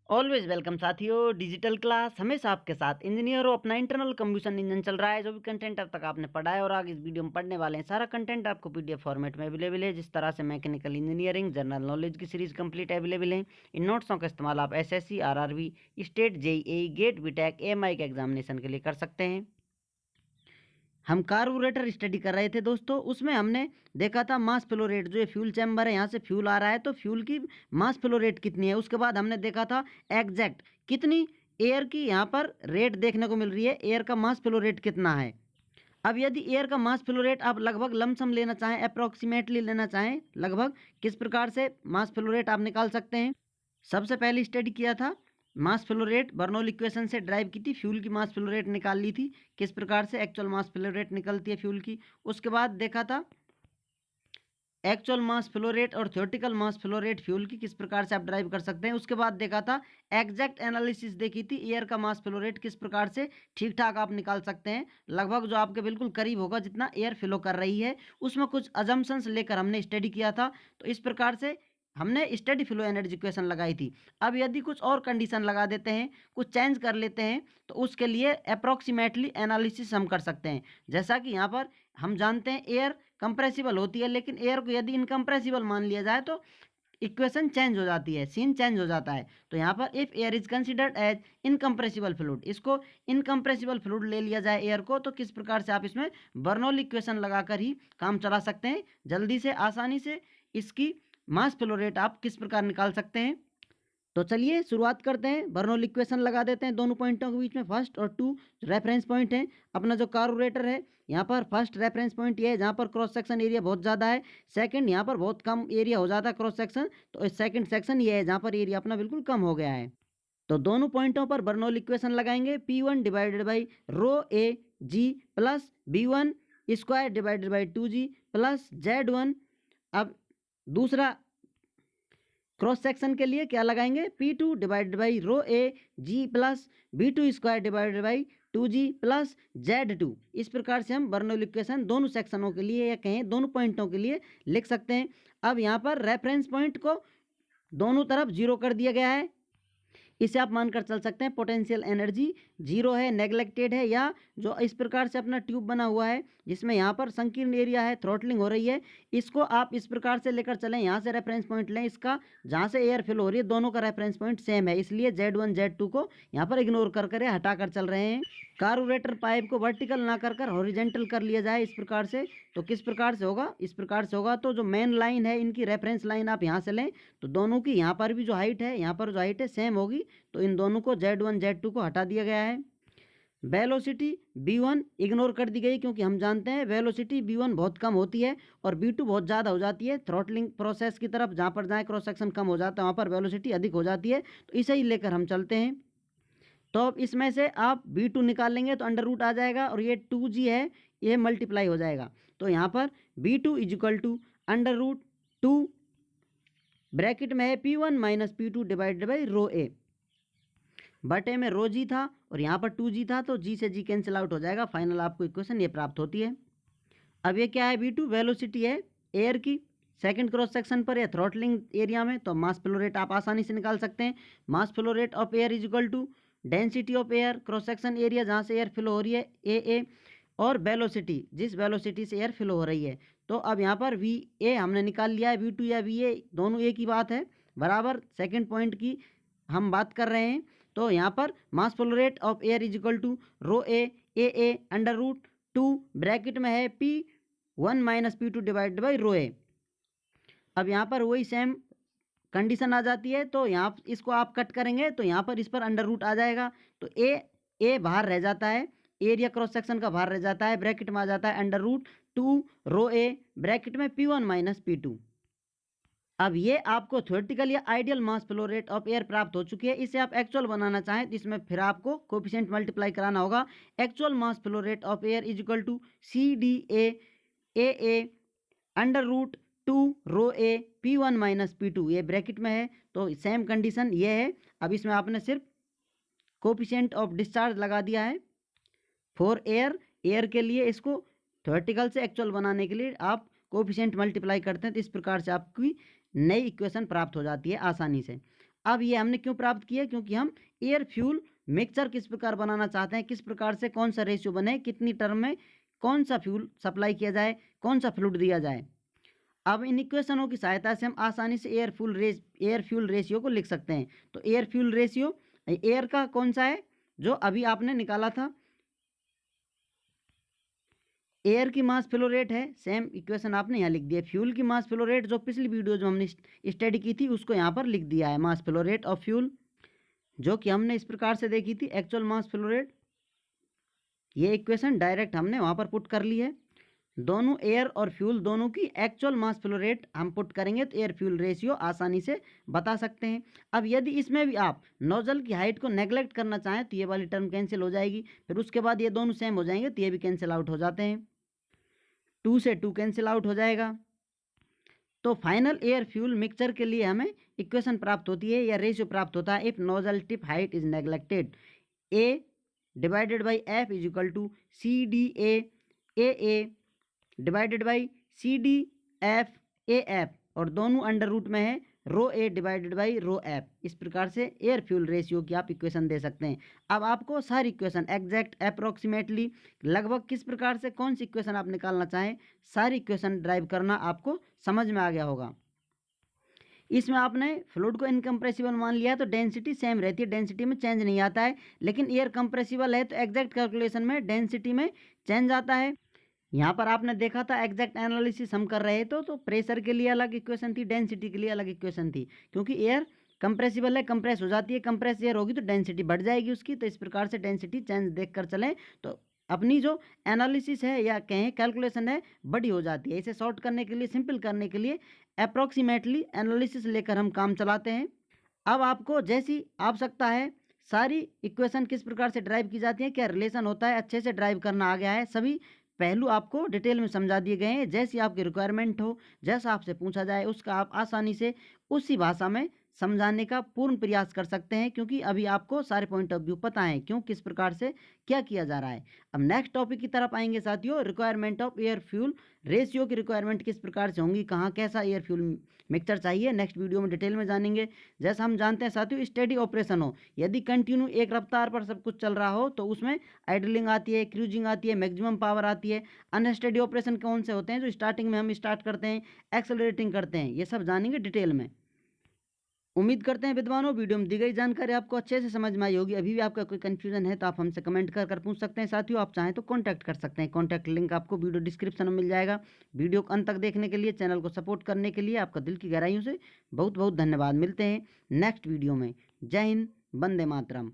Always welcome साथियों। Digital class हमेशा आपके साथ। इंजीनियर हो, अपना इंटरनल कंप्यूशन इंजन चल रहा है। जो भी कंटेंट अब तक आपने पढ़ा है और आगे इस वीडियो में पढ़ने वाले हैं, सारा कंटेंट आपको पीडीएफ फॉर्मेट में अवेलेबल है। जिस तरह से मैकेनिकल इंजीनियरिंग जनरल नॉलेज की सीरीज कंप्लीट अवेलेबल है। इन नोट्सों का इस्तेमाल आप SSC, RRB, state, JEE, GATE, BTech, AMI के एग्जामिनेशन के लिए कर सकते हैं। हम कार्बोरेटर स्टडी कर रहे थे दोस्तों। उसमें हमने देखा था मास फ्लो रेट, जो ये फ्यूल चैम्बर है, यहाँ से फ्यूल आ रहा है तो फ्यूल की मास फ्लो रेट कितनी है। उसके बाद हमने देखा था एग्जैक्ट कितनी एयर की यहाँ पर रेट देखने को मिल रही है, एयर का मास फ्लो रेट कितना है। अब यदि एयर का मास फ्लो रेट आप लगभग लमसम लेना चाहें, अप्रोक्सीमेटली लेना चाहें, लगभग किस प्रकार से मास फ्लो रेट आप निकाल सकते हैं। सबसे पहले स्टडी किया था मास फ्लो रेट, बर्नौली इक्वेशन से ड्राइव की थी, फ्यूल की मास फ्लो रेट निकाल ली थी, किस प्रकार से एक्चुअल मास फ्लो रेट निकलती है फ्यूल की। उसके बाद देखा था एक्चुअल मास फ्लो रेट और थ्योरेटिकल मास फ्लो रेट फ्यूल की किस प्रकार से आप ड्राइव कर सकते हैं। उसके बाद देखा था एग्जैक्ट एनालिसिस देखी थी, एयर का मास फ्लो रेट किस प्रकार से ठीक ठाक आप निकाल सकते हैं, लगभग जो आपके बिल्कुल करीब होगा जितना एयर फ्लो कर रही है। उसमें कुछ अजम्पशंस लेकर हमने स्टडी किया था। तो इस प्रकार से हमने स्टडी फ्लो एनर्जी इक्वेशन लगाई थी। अब यदि कुछ और कंडीशन लगा देते हैं, कुछ चेंज कर लेते हैं, तो उसके लिए अप्रोक्सीमेटली एनालिसिस हम कर सकते हैं। जैसा कि यहाँ पर हम जानते हैं एयर कंप्रेसिबल होती है, लेकिन एयर को यदि इनकम्प्रेसिबल मान लिया जाए तो इक्वेशन चेंज हो जाती है, सीन चेंज हो जाता है। तो यहाँ पर if air is considered as incompressible fluid, इसको इनकम्प्रेसिबल फ्लूइड ले लिया जाए एयर को, तो किस प्रकार से आप इसमें बर्नौली इक्वेशन लगाकर ही काम चला सकते हैं। जल्दी से, आसानी से इसकी मास फ्लो रेट आप किस प्रकार निकाल सकते हैं। तो चलिए शुरुआत करते हैं। बर्नौली इक्वेशन लगा देते हैं दोनों पॉइंटों के बीच में। फर्स्ट और टू रेफरेंस पॉइंट है। अपना जो कार्बोरेटर है, यहाँ पर फर्स्ट रेफरेंस पॉइंट ये है जहाँ पर क्रॉस सेक्शन एरिया बहुत ज़्यादा है। सेकंड, यहाँ पर बहुत कम एरिया हो जाता है क्रॉस सेक्शन, तो सेकंड सेक्शन ये है जहाँ पर एरिया अपना बिल्कुल कम हो गया है। तो दोनों पॉइंटों पर बर्नौली इक्वेशन लगाएंगे। P1 divided by rho A G plus B1 square divided by 2G plus Z1। अब दूसरा क्रॉस सेक्शन के लिए क्या लगाएंगे, P2 divided by rho A G plus B2 square divided by 2G plus Z2। इस प्रकार से हम बर्नौली इक्वेशन दोनों सेक्शनों के लिए या कहें दोनों पॉइंटों के लिए लिख सकते हैं। अब यहाँ पर रेफरेंस पॉइंट को दोनों तरफ जीरो कर दिया गया है। इसे आप मानकर चल सकते हैं पोटेंशियल एनर्जी जीरो है, नेग्लेक्टेड है, या जो इस प्रकार से अपना ट्यूब बना हुआ है जिसमें यहाँ पर संकीर्ण एरिया है, थ्रॉटलिंग हो रही है, इसको आप इस प्रकार से लेकर चलें। यहाँ से रेफरेंस पॉइंट लें इसका, जहाँ से एयर फिल हो रही है, दोनों का रेफरेंस पॉइंट सेम है, इसलिए Z1 Z2 को यहाँ पर इग्नोर कर हटा कर चल रहे हैं। कार्बोरेटर पाइप को वर्टिकल ना कर हॉरिजेंटल कर लिया जाए इस प्रकार से। तो किस प्रकार से होगा, इस प्रकार से होगा। तो जो मेन लाइन है, इनकी रेफरेंस लाइन आप यहाँ से लें, तो दोनों की यहाँ पर भी जो हाइट है, यहाँ पर जो हाइट है सेम होगी, तो इन दोनों को Z1 Z2 को हटा दिया गया है। वेलोसिटी B1 इग्नोर कर दी गई, क्योंकि हम जानते हैं वेलोसिटी B1 बहुत कम होती है और B2 बहुत ज़्यादा हो जाती है। थ्रॉटलिंग प्रोसेस की तरफ जहाँ पर जाए क्रॉस सेक्शन कम हो जाता है, वहाँ पर वेलोसिटी अधिक हो जाती है, तो इसे ही लेकर हम चलते हैं। तो अब इसमें से आप B2 निकाल लेंगे तो अंडर रूट आ जाएगा, और ये 2G है, ये मल्टीप्लाई हो जाएगा। तो यहाँ पर B2 is equal to under root 2, bracket में है P1 minus P2 divided by rho A, बटे में रो जी था और यहाँ पर 2G था, तो G से G कैंसिल आउट हो जाएगा। फाइनल आपको इक्वेशन ये प्राप्त होती है। अब ये क्या है, B2 वेलोसिटी है एयर की सेकंड क्रॉस सेक्शन पर या थ्रॉटलिंग एरिया में, तो मास फ्लो रेट आप आसानी से निकाल सकते हैं। Mass flow rate of air is equal to density of air, cross section area जहाँ से एयर फ्लो हो रही है ए, और वेलोसिटी, जिस वेलोसिटी से एयर फ्लो हो रही है। तो अब यहाँ पर VA हमने निकाल लिया है, V2 या VA दोनों एक ही बात है, बराबर सेकेंड पॉइंट की हम बात कर रहे हैं। तो यहाँ पर mass flow rate of air is equal to rho A under root 2, bracket में है P1 minus P2 divided by rho A. अब यहाँ पर वही सेम कंडीशन आ जाती है, तो यहाँ इसको आप कट करेंगे तो यहाँ पर इस पर अंडर रूट आ जाएगा, तो ए बाहर रह जाता है, एरिया क्रॉस सेक्शन का बाहर रह जाता है, ब्रैकेट में आ जाता है अंडर रूट 2 रो ए, ब्रैकेट में P1 माइनस P2। अब ये आपको थ्योरेटिकल या ideal mass flow rate of air प्राप्त हो चुकी है। इसे आप एक्चुअल बनाना चाहें तो इसमें फिर आपको कोफिशिएंट मल्टीप्लाई कराना होगा। Actual mass flow rate of air is equal to CDA under root 2 rho A P1 minus P2, ये ब्रैकेट में है, तो सेम कंडीशन ये है। अब इसमें आपने सिर्फ कोफिशिएंट ऑफ डिस्चार्ज लगा दिया है फॉर एयर के लिए। इसको थ्योरेटिकल से एक्चुअल बनाने के लिए आप कोफिशिएंट मल्टीप्लाई करते हैं, तो इस प्रकार से आपकी नई इक्वेशन प्राप्त हो जाती है आसानी से। अब ये हमने क्यों प्राप्त किया, क्योंकि हम एयर फ्यूल मिक्सचर किस प्रकार बनाना चाहते हैं, किस प्रकार से कौन सा रेशियो बने, कितनी टर्म में कौन सा फ्यूल सप्लाई किया जाए, कौन सा फ्लूइड दिया जाए। अब इन इक्वेशनों की सहायता से हम आसानी से एयर फ्यूल रेशियो को लिख सकते हैं। तो एयर फ्यूल रेशियो एयर का कौन सा है, जो अभी आपने निकाला था, एयर की मास फ्लो रेट है, सेम इक्वेशन आपने यहाँ लिख दिया। फ्यूल की मास फ्लो रेट जो पिछली वीडियो जो हमने स्टडी की थी उसको यहाँ पर लिख दिया है, मास फ्लो रेट ऑफ फ्यूल, जो कि हमने इस प्रकार से देखी थी, एक्चुअल मास फ्लो रेट। ये इक्वेशन डायरेक्ट हमने वहाँ पर पुट कर ली है। दोनों एयर और फ्यूल दोनों की एक्चुअल मास फ्लो रेट हम पुट करेंगे तो एयर फ्यूल रेशियो आसानी से बता सकते हैं। अब यदि इसमें भी आप नोजल की हाइट को नेग्लेक्ट करना चाहें तो ये वाली टर्म कैंसिल हो जाएगी, फिर उसके बाद ये दोनों सेम हो जाएंगे तो ये भी कैंसिल आउट हो जाते हैं, 2 से 2 कैंसिल आउट हो जाएगा। तो फाइनल एयर फ्यूल मिक्सचर के लिए हमें इक्वेशन प्राप्त होती है या रेशियो प्राप्त होता है, if nozzle tip height is neglected, A divided by F is equal to C D A divided by C D F A F, और दोनों अंडर रूट में है rho A divided by rho F. इस प्रकार से air fuel ratio की आप equation दे सकते हैं। अब आपको सारी इक्वेशन एग्जैक्ट अप्रोक्सीमेटली लगभग किस प्रकार से कौन सी इक्वेशन आप निकालना चाहें, सारी इक्वेशन ड्राइव करना आपको समझ में आ गया होगा। इसमें आपने फ्लूइड को इनकम्प्रेसिबल मान लिया है तो डेंसिटी सेम रहती है, डेंसिटी में चेंज नहीं आता है, लेकिन एयर कंप्रेसिबल है तो एग्जैक्ट कैलकुलेशन में डेंसिटी में चेंज आता है। यहाँ पर आपने देखा था एग्जैक्ट एनालिसिस हम कर रहे तो प्रेशर के लिए अलग इक्वेशन थी, डेंसिटी के लिए अलग इक्वेशन थी, क्योंकि एयर कंप्रेसिबल है, कंप्रेस हो जाती है, कंप्रेस एयर होगी तो डेंसिटी बढ़ जाएगी उसकी। तो इस प्रकार से डेंसिटी चेंज देख कर चलें तो अपनी जो एनालिसिस है या कहें कैलकुलेशन है बड़ी हो जाती है। इसे शॉर्ट करने के लिए, सिंपल करने के लिए अप्रॉक्सीमेटली एनालिसिस लेकर हम काम चलाते हैं। अब आपको जैसी आवश्यकता है सारी इक्वेशन किस प्रकार से ड्राइव की जाती है, क्या रिलेशन होता है, अच्छे से ड्राइव करना आ गया है। सभी पहलू आपको डिटेल में समझा दिए गए हैं। जैसी आपकी रिक्वायरमेंट हो, जैसा आपसे पूछा जाए उसका आप आसानी से उसी भाषा में समझाने का पूर्ण प्रयास कर सकते हैं, क्योंकि अभी आपको सारे पॉइंट ऑफ व्यू पता है क्यों किस प्रकार से क्या किया जा रहा है। अब नेक्स्ट टॉपिक की तरफ आएंगे साथियों, requirement of air fuel ratio की रिक्वायरमेंट किस प्रकार से होंगी, कहाँ कैसा एयर फ्यूल मिक्सचर चाहिए, नेक्स्ट वीडियो में डिटेल में जानेंगे। जैसा हम जानते हैं साथियों, स्टेडी ऑपरेशन हो, यदि कंटिन्यू एक रफ्तार पर सब कुछ चल रहा हो तो उसमें आइडलिंग आती है, क्रूजिंग आती है, मैक्सिमम पावर आती है। अनस्टेडी ऑपरेशन कौन से होते हैं, जो स्टार्टिंग में हम स्टार्ट करते हैं, एक्सेलरेटिंग करते हैं, ये सब जानेंगे डिटेल में। उम्मीद करते हैं विद्वानों वीडियो में दी गई जानकारी आपको अच्छे से समझ में आई होगी। अभी भी आपका कोई कंफ्यूजन है तो आप हमसे कमेंट कर पूछ सकते हैं। साथियों आप चाहें तो कांटेक्ट कर सकते हैं, कांटेक्ट लिंक आपको वीडियो डिस्क्रिप्शन में मिल जाएगा। वीडियो को अंत तक देखने के लिए, चैनल को सपोर्ट करने के लिए आपका दिल की गहराइयों से बहुत बहुत धन्यवाद। मिलते हैं नेक्स्ट वीडियो में। जय हिंद, वंदे मातरम।